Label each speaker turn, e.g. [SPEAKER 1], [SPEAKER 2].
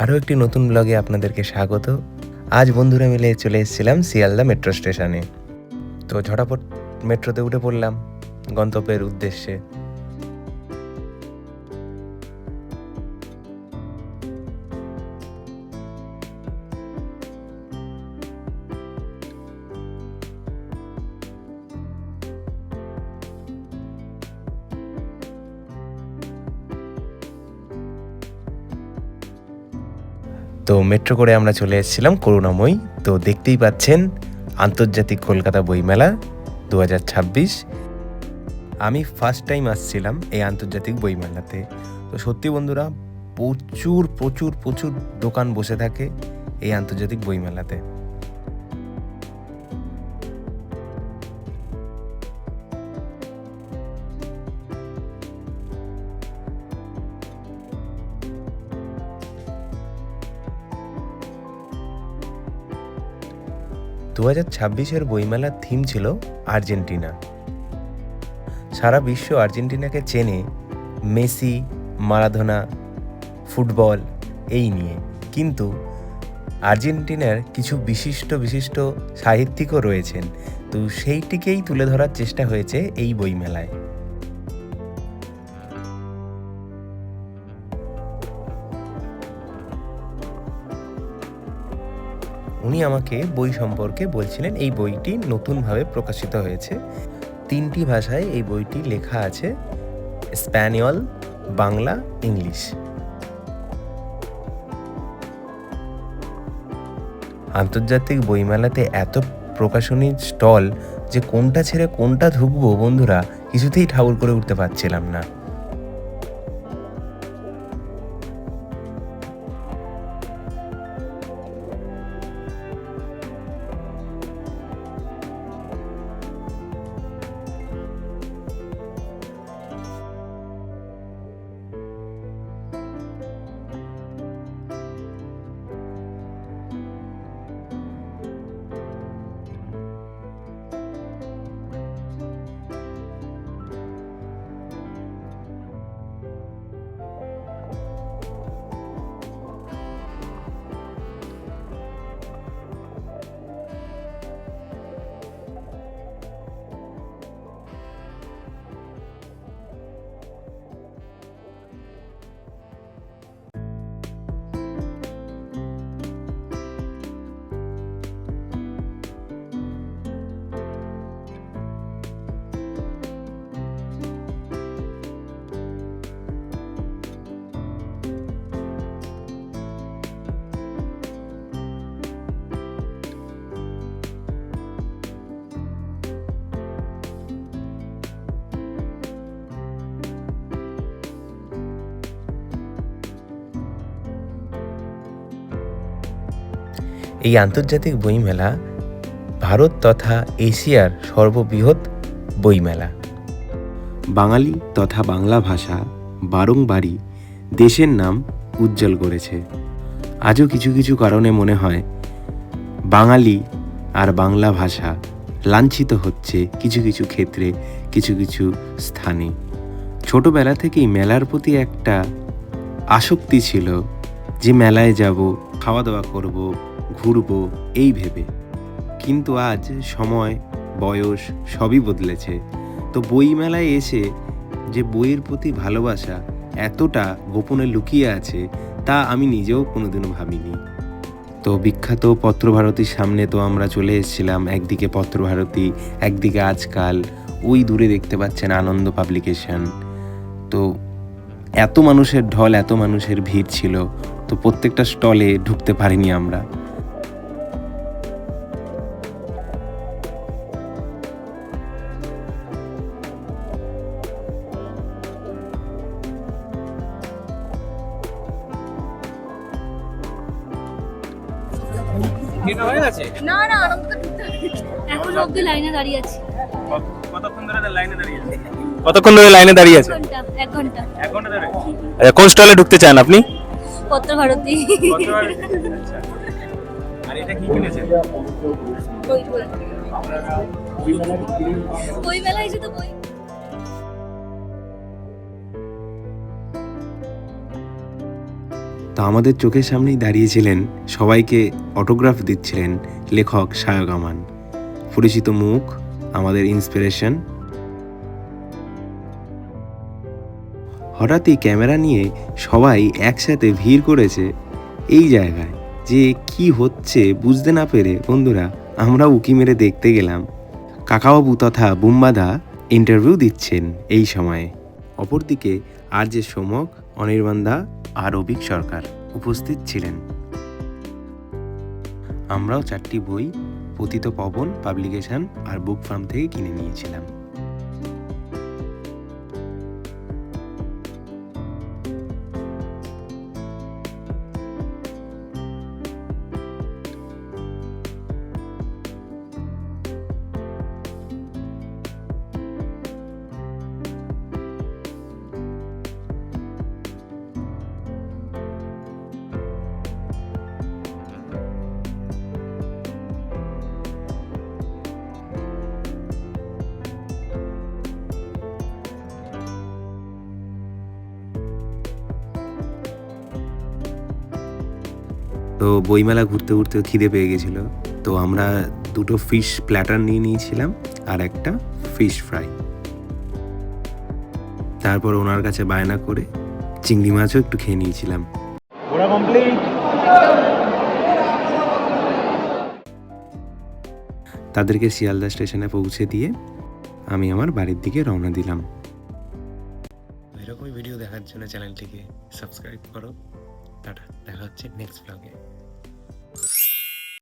[SPEAKER 1] আরও একটি নতুন ব্লগে আপনাদেরকে স্বাগত। আজ বন্ধুরা মিলে চলে এসেছিলাম শিয়ালদা মেট্রো স্টেশনে। তো ঝটাপট মেট্রোতে উঠে পড়লাম গন্তব্যের উদ্দেশ্যে। তো মেট্রো করে আমরা চলে এসেছিলাম করুণাময়ী। তো দেখতেই পাচ্ছেন আন্তর্জাতিক কলকাতা বইমেলা 2026। আমি ফার্স্ট টাইম আসছিলাম এই আন্তর্জাতিক বইমেলাতে। তো সত্যি বন্ধুরা, প্রচুর প্রচুর প্রচুর দোকান বসে থাকে এই আন্তর্জাতিক বইমেলাতে। দু 2026-এর বইমেলার থিম ছিল আর্জেন্টিনা। সারা বিশ্ব আর্জেন্টিনাকে চেনে মেসি, মারাদোনা, ফুটবল এই নিয়ে। কিন্তু আর্জেন্টিনার কিছু বিশিষ্ট বিশিষ্ট সাহিত্যিকও রয়েছেন। তো সেইটিকেই তুলে ধরার চেষ্টা হয়েছে এই বইমেলায়। উনি আমাকে বই সম্পর্কে বলছিলেন। এই বইটি নতুনভাবে প্রকাশিত হয়েছে। 3টি ভাষায় এই বইটি লেখা আছে, স্প্যানিয়ল, বাংলা, ইংলিশ। আন্তর্জাতিক বইমেলাতে এত প্রকাশনীর স্টল যে কোনটা ছেড়ে কোনটা ঢুকবো বন্ধুরা কিছুতেই ঠাউর করে উঠতে পারছিলাম না। এই আন্তর্জাতিক বইমেলা ভারত তথা এশিয়ার সর্ববৃহৎ বইমেলা। বাঙালি তথা বাংলা ভাষা বারংবারই দেশের নাম উজ্জ্বল করেছে। আজও কিছু কিছু কারণে মনে হয় বাঙালি আর বাংলা ভাষা লাঞ্ছিত হচ্ছে কিছু কিছু ক্ষেত্রে, কিছু কিছু স্থানে। ছোটবেলা থেকেই মেলার প্রতি একটা আসক্তি ছিল যে মেলায় যাব, খাওয়া দাওয়া করব, ঘুরবো এই ভেবে। কিন্তু আজ সময়, বয়স সবই বদলেছে। তো বই মেলায় এসে যে বইয়ের প্রতি ভালোবাসা এতটা গোপনে লুকিয়ে আছে তা আমি নিজেও কোনোদিনও ভাবিনি। তো বিখ্যাত পত্রভারতীর সামনে তো আমরা চলে এসেছিলাম। একদিকে পত্রভারতী, একদিকে আজকাল, ওই দূরে দেখতে পাচ্ছেন আনন্দ পাবলিকেশন। তো এত মানুষের ঢল, এত মানুষের ভিড় ছিল, তো প্রত্যেকটা স্টলে ঢুকতে পারিনি আমরা।
[SPEAKER 2] এটা হয়ে গেছে?
[SPEAKER 3] না না, আরম্ভ তো ঢুকতে হবে। এখন অবধি লাইনে দাঁড়িয়ে আছি।
[SPEAKER 2] কতক্ষণ ধরে লাইনে দাঁড়িয়ে আছে? কতক্ষণ ধরে লাইনে দাঁড়িয়ে আছে?
[SPEAKER 3] এক ঘন্টা।
[SPEAKER 2] এক ঘন্টা ধরে। আচ্ছা, কোন স্টলে ঢুকতে চান আপনি?
[SPEAKER 3] পত্রভারতী।
[SPEAKER 2] আচ্ছা। আর এটা কি কিনেছেন?
[SPEAKER 3] বই মেলা এসে তো বই।
[SPEAKER 1] তো আমাদের চোখের সামনেই দাঁড়িয়েছিলেন, সবাইকে অটোগ্রাফ দিচ্ছিলেন লেখক সায়ক আমান। পরিচিত মুখ, আমাদের ইন্সপিরেশন। হঠাৎই ক্যামেরা নিয়ে সবাই একসাথে ভিড় করেছে এই জায়গায়। যে কি হচ্ছে বুঝতে না পেরে বন্ধুরা আমরা উকি মেরে দেখতে গেলাম কাকাবাবু তথা বুম্বাদা ইন্টারভিউ দিচ্ছেন এই সময়ে। অপরদিকে আর যে সমক, অনির্বাণদা আর অভিক সরকার উপস্থিত ছিলেন। আমরাও 4টি বই পতিত পবন পাবলিকেশন আর বুক ফার্ম থেকে কিনে নিয়েছিলাম। তো বইমেলা ঘুরতে ঘুরতে খিদে পেয়ে গেছিল, তো আমরা 2টো ফিশ প্ল্যাটার নিয়ে নিয়েছিলাম আর একটা ফিশ ফ্রাই। তারপর ওনার কাছে বায়না করে চিংড়ি মাছও একটু খেয়ে নিয়েছিলাম।
[SPEAKER 2] ঘোরা কমপ্লিট।
[SPEAKER 1] তাদেরকে শিয়ালদা স্টেশনে পৌঁছে দিয়ে আমি আমার বাড়ির দিকে রওনা দিলাম। এরকমই ভিডিও দেখার জন্য চ্যানেলটিকে সাবস্ক্রাইব করো। টাটা, দেখা হচ্ছে নেক্সট ব্লগে।